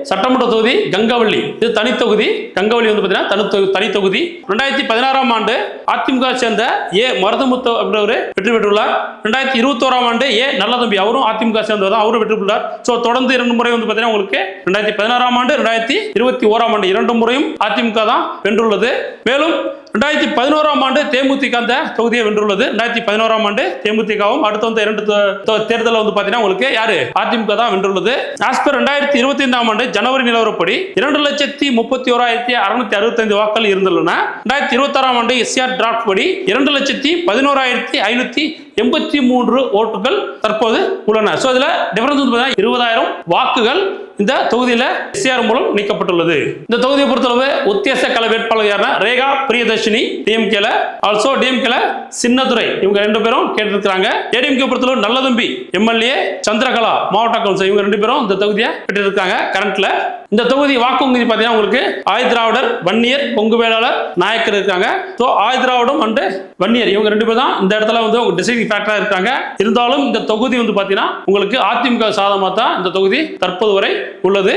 சட்டமன்ற தொகுதி கங்கவள்ளி, இது தனி தொகுதி. கங்கவள்ளி வந்து பார்த்தீங்கன்னா தனி தொகுதி. 2016ஆம் ஆண்டு அதிமுக சேர்ந்த ஏ மருதமுத்து அப்படின்றவர் வெற்றி பெற்றுள்ளார். 2021ஆம் ஆண்டு ஏ நல்லதம்பி, அவரும் அதிமுக சேர்ந்தவர் தான், அவரும் வெற்றி பெற்றுள்ளார். ஸோ தொடர்ந்து 2 முறை வந்து பார்த்தீங்கன்னா உங்களுக்கு 2016ஆம் ஆண்டு 2021ஆம் ஆண்டு 2 முறையும் அதிமுக தான் வென்றுள்ளது. மேலும் 2011ஆம் ஆண்டு தேமுதிக அந்த தொகுதியை வென்றுள்ளது. 2011ஆம் ஆண்டு தேமுதிகவும் அடுத்த வந்து 2 தேர்தலில் வந்து பார்த்தீங்கன்னா உங்களுக்கு யாரு அதிமுக தான் வென்றுள்ளது. ஆஸ் பர் 2025ஆம் ஆண்டு ஜனவரி நிலவரப்படி 2,31,665 வாக்குகள் இருந்துள்ளன. 2026ஆம் ஆண்டு எஸ்ஆர் டிராஃப்ட் படி 2,11,583 ஓட்டுகள் தற்போது உள்ளன. ஸோ இதில் டிஃபரன்ஸ் வந்து 20,000 வாக்குகள் இந்த தொகுதியில் எஸ்ஆர் மூலம் நீக்கப்பட்டுள்ளது. இந்த தொகுதியை பொறுத்தளவு உத்தேச கள வேட்பாளர் ரேகா பிரியதர்ஷினி டிஎம்கேல, ஆல்சோ டிஎம்கேல சின்னதுரை, இவங்க 2 பேரும் கேட்டிருக்காங்க. ஏடிஎம்கே பொறுத்தளவு நல்லதம்பி எம்எல்ஏ, சந்திரகலா மாவட்ட கவுன்சிலர், இவங்க 2 பேரும் இந்த தொகுதியை பெற்றிருக்காங்க கரண்ட்ல. இந்த தொகுதி வாக்குறுதி பார்த்தீங்கன்னா உங்களுக்கு ஆயுதிராவிடர், வன்னியர், கொங்கு வேளாளர், நாயக்கர் இருக்காங்க. ஸோ ஆயுதிராவிடம் அண்ட் வன்னியர் இவங்க 2 பேர் தான் இந்த இடத்துல வந்து டிசைடிங் ஃபேக்டரா இருக்காங்க. இருந்தாலும் இந்த தொகுதி வந்து பார்த்தீங்கன்னா உங்களுக்கு அதிமுக சாதகமாக தான் இந்த தொகுதி தற்போது வரை உள்ளது.